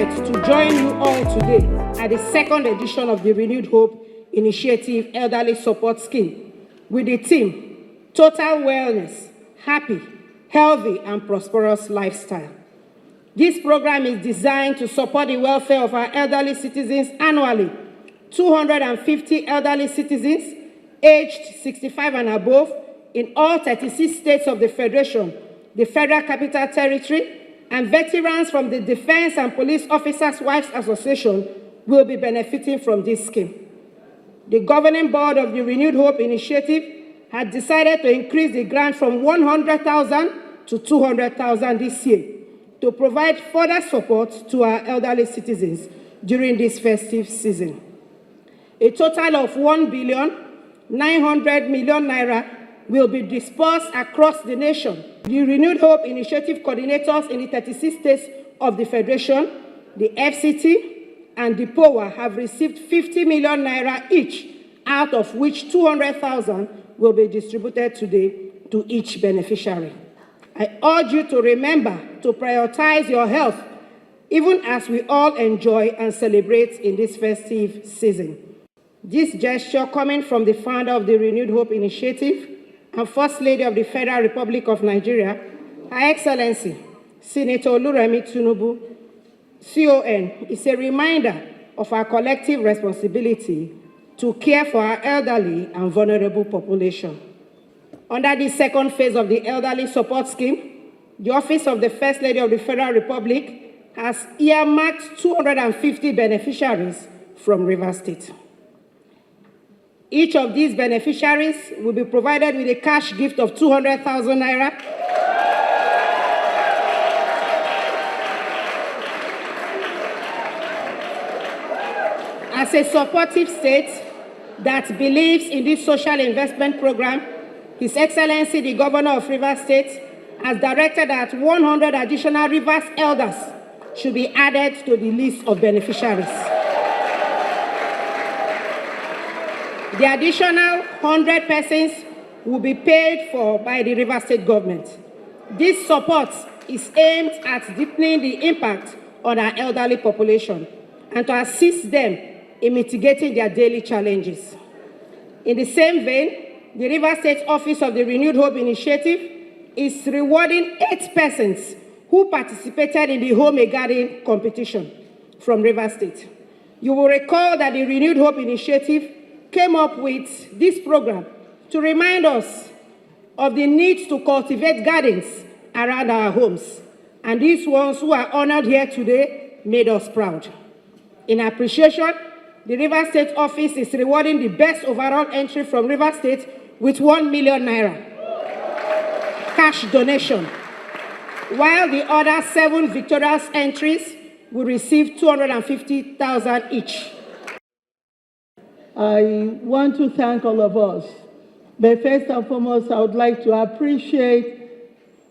To join you all today at the second edition of the Renewed Hope Initiative Elderly Support Scheme with the theme, Total Wellness, Happy, Healthy and Prosperous Lifestyle. This program is designed to support the welfare of our elderly citizens annually. 250 elderly citizens aged 65 and above in all 36 states of the Federation, the Federal Capital Territory, and veterans from the Defense and Police Officers' Wives Association will be benefiting from this scheme. The governing board of the Renewed Hope Initiative had decided to increase the grant from 100,000 to 200,000 this year to provide further support to our elderly citizens during this festive season. A total of 1,900 million naira will be dispersed across the nation. The Renewed Hope Initiative coordinators in the 36 states of the Federation, the FCT, and DEPOWA have received 50 million naira each, out of which 200,000 will be distributed today to each beneficiary. I urge you to remember to prioritize your health, even as we all enjoy and celebrate in this festive season. This gesture coming from the founder of the Renewed Hope Initiative and First Lady of the Federal Republic of Nigeria, Her Excellency, Senator Oluremi Tinubu, CON, is a reminder of our collective responsibility to care for our elderly and vulnerable population. Under the second phase of the Elderly Support Scheme, the Office of the First Lady of the Federal Republic has earmarked 250 beneficiaries from Rivers State. Each of these beneficiaries will be provided with a cash gift of 200,000 naira as a supportive state that believes in this social investment program. His Excellency, the Governor of Rivers State, has directed that 100 additional Rivers elders should be added to the list of beneficiaries. The additional 100 persons will be paid for by the Rivers State government. This support is aimed at deepening the impact on our elderly population and to assist them in mitigating their daily challenges. In the same vein, the Rivers State Office of the Renewed Hope Initiative is rewarding 8 persons who participated in the Home a Garden competition from Rivers State. You will recall that the Renewed Hope Initiative came up with this program to remind us of the need to cultivate gardens around our homes. And these ones who are honored here today made us proud. In appreciation, the Rivers State Office is rewarding the best overall entry from Rivers State with 1 million naira cash donation, while the other 7 victorious entries will receive 250,000 each. I want to thank all of us. But first and foremost, I would like to appreciate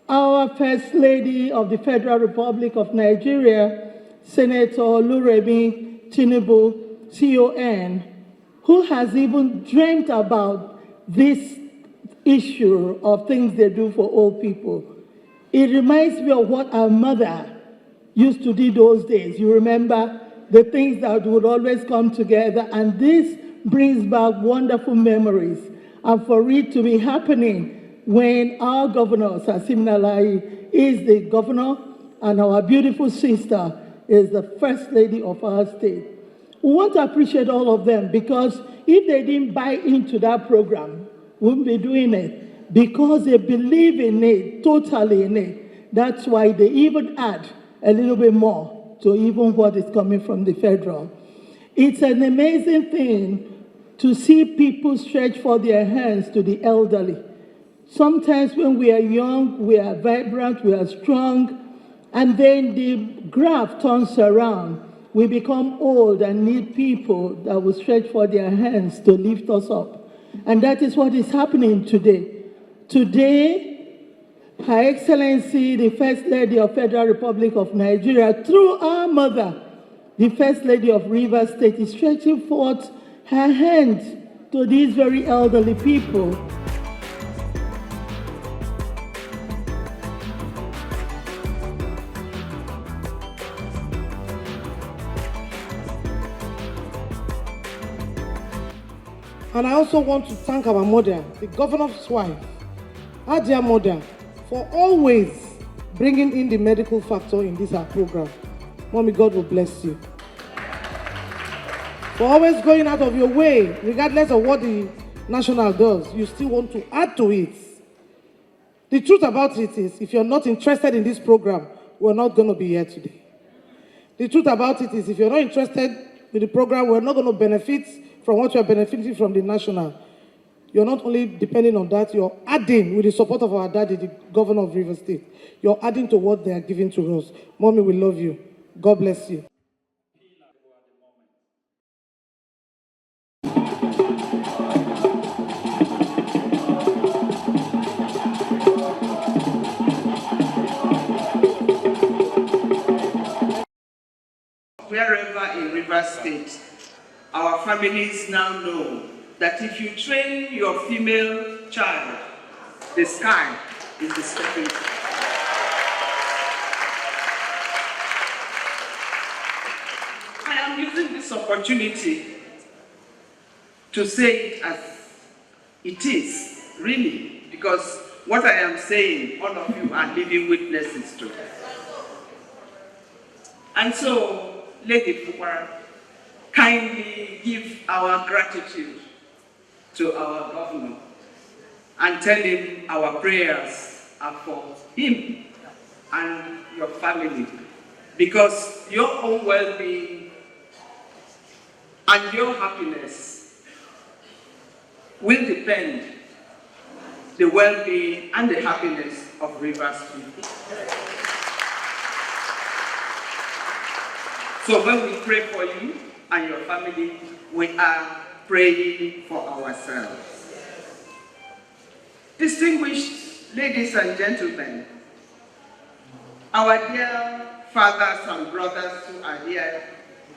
our First Lady of the Federal Republic of Nigeria, Senator Oluremi Tinubu, CON, who has even dreamt about this issue of things they do for old people. It reminds me of what our mother used to do those days. You remember the things that would always come together, and this brings back wonderful memories. And for it to be happening when our governor, SYMFONI, is the governor and our beautiful sister is the First Lady of our state. We want to appreciate all of them because if they didn't buy into that program, we wouldn't be doing it because they believe in it, totally in it. That's why they even add a little bit more to even what is coming from the federal. It's an amazing thing to see people stretch for their hands to the elderly. Sometimes when we are young, we are vibrant, we are strong, and then the graph turns around. We become old and need people that will stretch for their hands to lift us up. And that is what is happening today. Today, Her Excellency, the First Lady of Federal Republic of Nigeria, through our mother, the First Lady of Rivers State, is stretching forth her hand to these very elderly people. And I also want to thank our mother, the governor's wife, our dear mother, for always bringing in the medical factor in this our program. Mommy, God will bless you. For always going out of your way, regardless of what the national does, you still want to add to it. The truth about it is, if you're not interested in this program, we're not going to be here today. The truth about it is, if you're not interested with the program, we're not going to benefit from what you're benefiting from the national. You're not only depending on that, you're adding with the support of our daddy, the governor of Rivers State. You're adding to what they are giving to us. Mommy, we love you. God bless you. Wherever in Rivers State, our families now know that if you train your female child, the sky is the stepping stone. I am using this opportunity to say it as it is, really, because what I am saying, all of you are living witnesses to. And so, Lady Fubara, kindly give our gratitude to our governor and tell him our prayers are for him and your family, because your own well-being and your happiness will depend the well-being and the happiness of Rivers people. So when we pray for you and your family, we are praying for ourselves. Distinguished ladies and gentlemen, our dear fathers and brothers who are here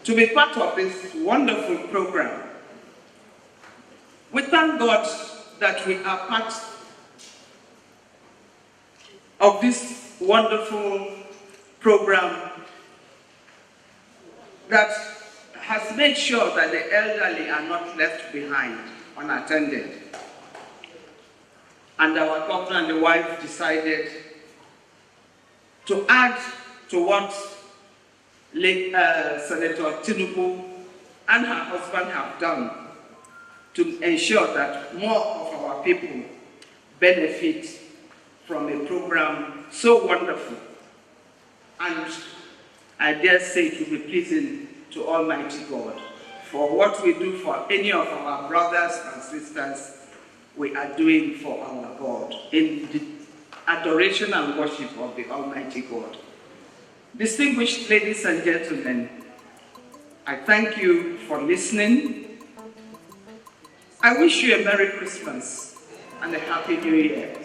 to be part of this wonderful program, we thank God that we are part of this wonderful program that has made sure that the elderly are not left behind unattended. And our governor and the wife decided to add to what Senator Tinubu and her husband have done to ensure that more of our people benefit from a program so wonderful. And I dare say it will be pleasing to Almighty God. For what we do for any of our brothers and sisters, we are doing for our God in the adoration and worship of the Almighty God. Distinguished ladies and gentlemen, I thank you for listening. I wish you a Merry Christmas and a Happy New Year.